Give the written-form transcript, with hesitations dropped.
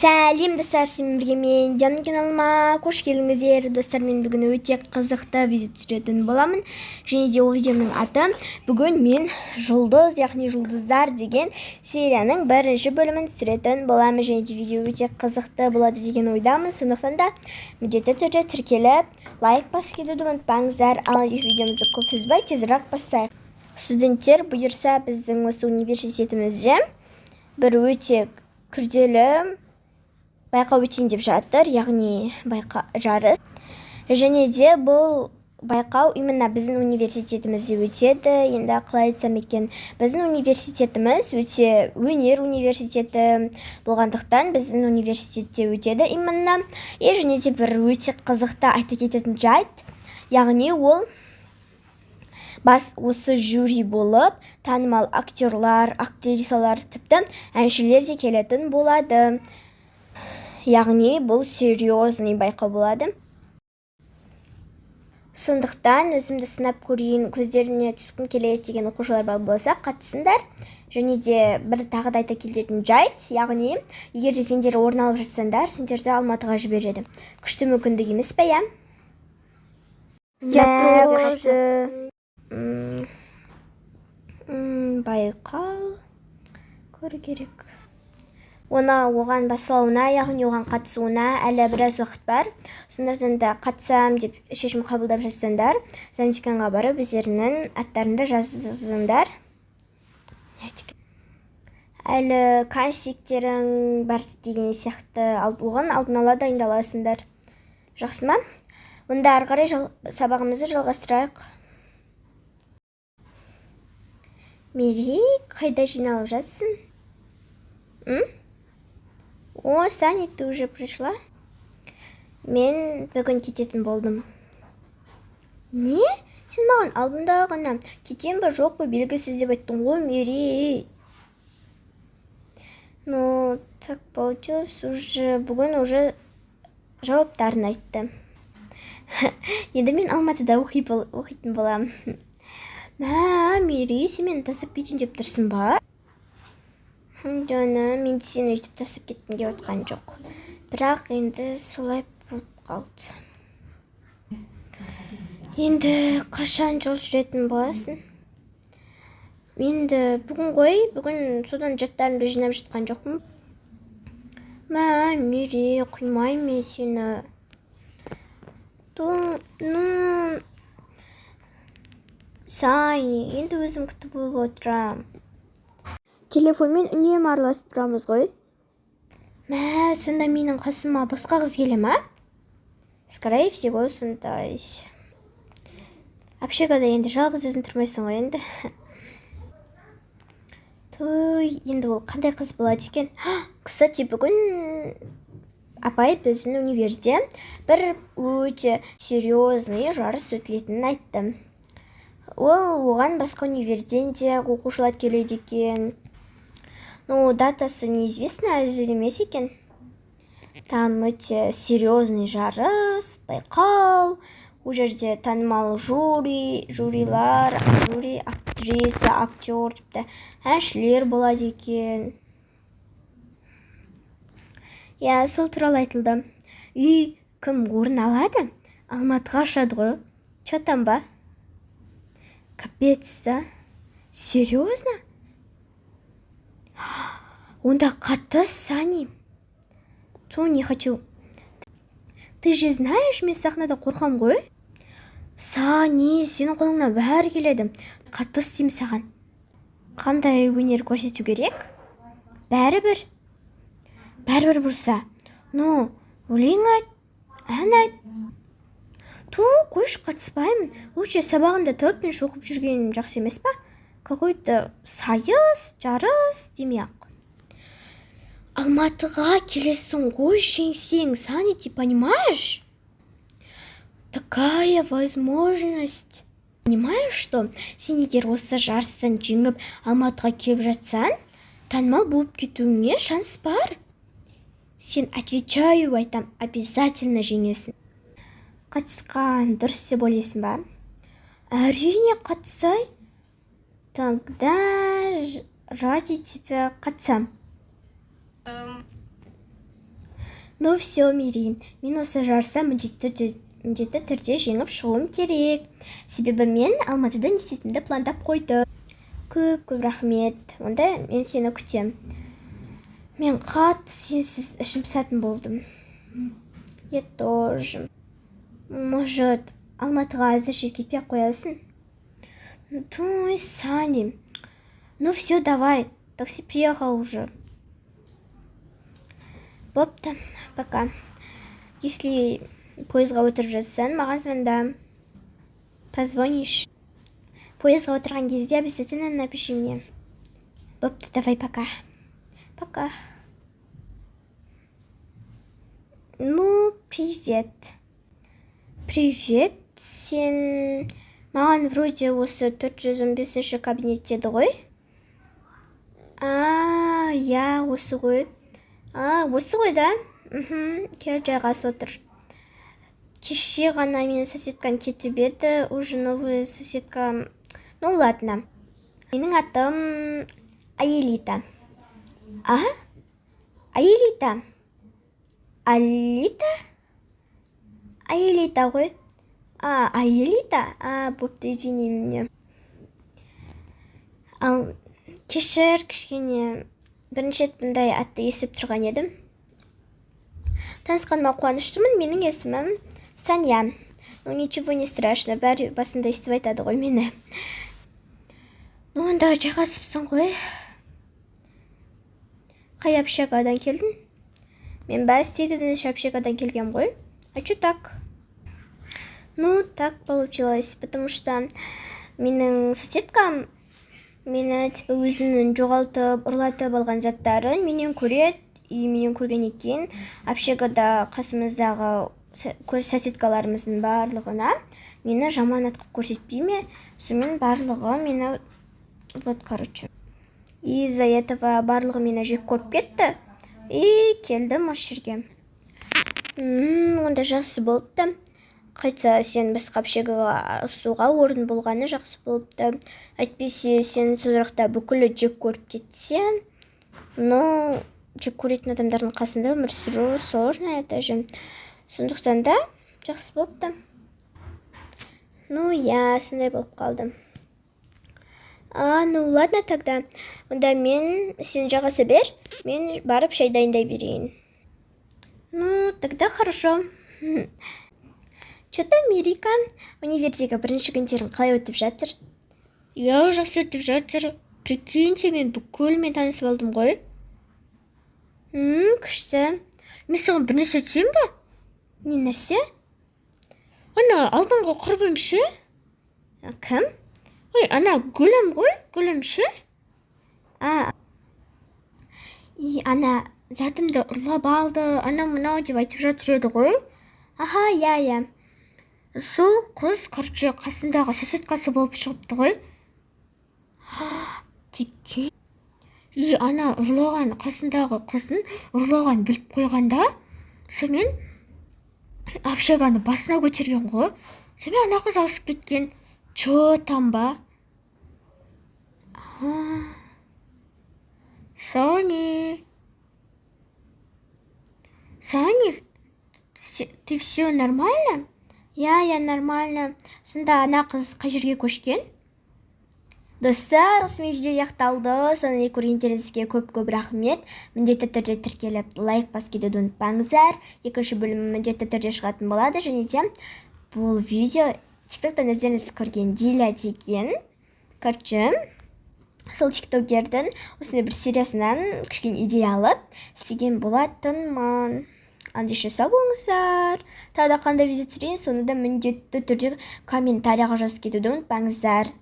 Сәлем достар, сіздермен бірге мен Диана каналыма қош келдіңіздер. Достар, мен бүгін өте қызықты видео түсіретін боламын. Және де ол видеоның аты бүгін мен жұлдыз, яғни жұлдыздар деген серияның бірінші бөлімін түсіретін боламын. Және де видео өте қызықты болады деген ойдамын. Сондықтан да міндетті түрде тіркеліп, лайк басып кетуді ұмытпаңыздар. Ал видеомызды көп үзбей тезірек бастайық. Студенттер, бұйырса біздің осы университетімізде бір өте күрделі байқау өтейін деп жатыр, яғни жарыс. Және де бұл байқау именно біздің университетімізде өтеді. Енді қалай айтсам екен, біздің университетіміз өте өнер университеті болғандықтан біздің университетте өтеді именно. Және де бір өте қызықты айта кететін жайт, яғни ол осы жюри болып танымал актерлар, актрисалар, тіпті әншілер де келетін болады. Яғни бұл серьезный байқау болады. Сондықтан өзімді сынап көрейін, көздеріне түскім келеді деген оқушылар бар болса, қатысыңдар. Және де бір тағы да айта кететін жайт, яғни егер де сендер орын алып жатсаңдар, сендерді Алматыға жібереді. Күшті мүмкіндік емес пе, иә? Байқау көру керек. Оған басылауына, яғни оған қатысуына әлі біраз уақыт бар. Сондықтан да қатысам деп шешім қабылдап жатсаңдар, замдеканға барып өздерінің аттарында жазыңдар. Әлі конспекттерің бар деген сияқты оған алдын ала дайындаласыңдар. Жақсы ма? Онда ары қарай сабағымызды жалғастырайық. Мери, қайда жиналып жатсың? О, Саня, ты уже пришла? Мен бүгін кететін болдым. Не? Сен маған алдында ғана кетем бе жоқ па белгісіз деп айттың ғой, Мери. Ну, так получилось, бүгін уже жауаптарын айтты. Енді мен Алматыда оқитын болам. Мери, сен мені тасып кетейін деп тұрсың ба? Жана, мен сені өйтіп тасып кеттім деп отқан жоқ. Бірақ енді солай болып қалды. Енді қашан жол жүретін боласың? Енді бүгін содан жаттарымды жинап жатқан жоқпын. Мери, құймайм мен сені. Сай, енді өзім күтіп болып отырам. Телефонмен үнемі араласып тұрамыз ғой. Сонда менің қасыма басқа қыз келе ма? Скорее всего, сондай. Общагада енді жалғыз өзің тұрмайсың ғой енді. Енді ол қандай қыз болады екен? Кстати, бүгін апай біздің универде бір өте серьезный жарыс өтілетінін айтты. Оған басқа универден де оқушылар келеді екен. Датасы неизвестна, әзір емес екен. Там өте серьезный жарыс, байқау. Ол жерде танымал жюрилар, актриса, актер, тіпті әншілер болады екен. Сол туралы айтылды. Кім орын алады? Алматыға ұшады ғой. Чатам ба? Капец, да? Серьезно? Онда қатыс, Сани. Не хочу. Ты же знаешь, мен сахнада қорқам ғой? Сани, сенің қолыңнан бәрі келеді. Қатыс дейм саған. Қандай өнер көрсету керек? Бәрібір бұрса. Өлең айт, ән айт. Қойш, қатыспаймын. Лучше сабағында топпен шоқып жүрген жақсы емес па? Какой-то сайыс, жарыс демей-ақ. Алматыға келесің ғой, жеңсең, Саня, ты понимаешь? Такая возможность. Понимаешь, что сен егер осы жарыстан жеңіп Алматыға келіп жатсаң, танымал болып кетуіңе шанс бар. Сен отвечаю айтам, обязательно жеңесің. Қатысқан дұрыс деп ойлайсың ба? Әрине қатысай. Тогда ради тебя қатысам. Ну все, Мири, мен осы жарыса міндетті түрде жеңіп шығуым керек. Себебі мен Алматыда не істейтінімді пландап қойдым. Көп рахмет. Онда мен сені күтем. Мен қатты сенсіз ішім пысатын болдым. Я тоже. Может, Алматыға әзірше кетпей қоясың? Той, Сани. Ну все, давай. Такси приехал уже. Бопты, пока. Если поездға отырып жатсаң, маған звонда. Позвонишь. Поездға отырған кезде обязательно напиши мне. Бопты, давай, пока. Пока. Ну, привет. Привет. Сен маған вроде осы 415-ші кабинетте еді ғой? Я, осы ғой. Осы ғой да? Кел жайғас отыр. Кеше ғана менің соседкам кетіп еді, уже новый соседка. Ну, ладно. Менің атым Аэлита. Аэлита? Аэлита ғой? Аэлита? Бопты, извини меня. Ал кешір, кішкене бірінші рет бұндай атты естіп тұрған едім. Танысқаныма қуаныштымын, менің есімім Саня. Ну, ничего не страшно, бәрі басында естіп айтады ғой мені. Ну, онда жайғасыпсың ғой. Қай общагадан келдің? Мен бәс 8-ші общагадан келгем ғой. А чё так? Ну, так получилось, потому что менің соседкам мені өзінің жоғалтып, ұрлатып алған заттарын менен көреді, и менен көргеннен кейін общагада қасымыздағы соседкаларымыздың барлығына мені жаман атқып көрсетпей ме, сонымен барлығы мені ұрлады, короче. И из-за этого барлығы мені жек көріп кетті, и келдім осы жерге. Онда жақсы болыпты. Қайтса сен басқа общагаға ауысуға орын болғаны жақсы болыпты. Әйтпесе сен сол жақта бүкілі жек көріп кетсең, но жек көретін адамдардың қасында өмір сүру сложно даже. Сондықтан да жақсы болыпты. Ну, я сондай болып қалдым. Ну ладно тогда. Онда мен сен жағаса бер, мен барып шай дайындай берейін. Ну, тогда хорошо. Что-то Мирика универдегі бірінші күндерін қалай өтіп жатыр? Я жақсы өтіп жатыр. Прикиньте, мен бүкілмен танысып алдым ғой. Күшті. Мен саған бір нәрсе айтсам ба? Не нәрсе? Ана алдыңғы құрбым ше? Кім? Ой, ана Гүлім ғой? Гүлім ше? И ана затымды ұрлап алды, ана мынау деп айтып жатыр еді ғой? Я. Сол қыз, короче, қасындағы соседкасы болып шығыпты ғой. Теке. И ана ұрлаған, қасындағы қыздың ұрлаған біліп қойғанда, сонымен общаганы басына көтерген ғой. Сонымен ана қыз алысып кеткен. Чо там ба? Сони, ты все нормально? Я нормально. Сонда ана қыз қай жерге көшкен? Достар, осымен видео аяқталды. Соны көргендеріңізге көп рахмет. Міндетті түрде тіркеліп лайк басуды ұмытпаңыздар. Екінші бөлімі міндетті түрде шығатын болады. Және де бұл видео тиктоктан өздеріңіз көрген Диля деген, короче, сол тиктокердің осындай бір сериясынан кішкене идея алып істеген болатынмын. Ендеше сау болыңыздар. Тағы да қандай видео түсірейін, соны да міндетті түрде комментарияға жазып кетуді ұмытпаңыздар.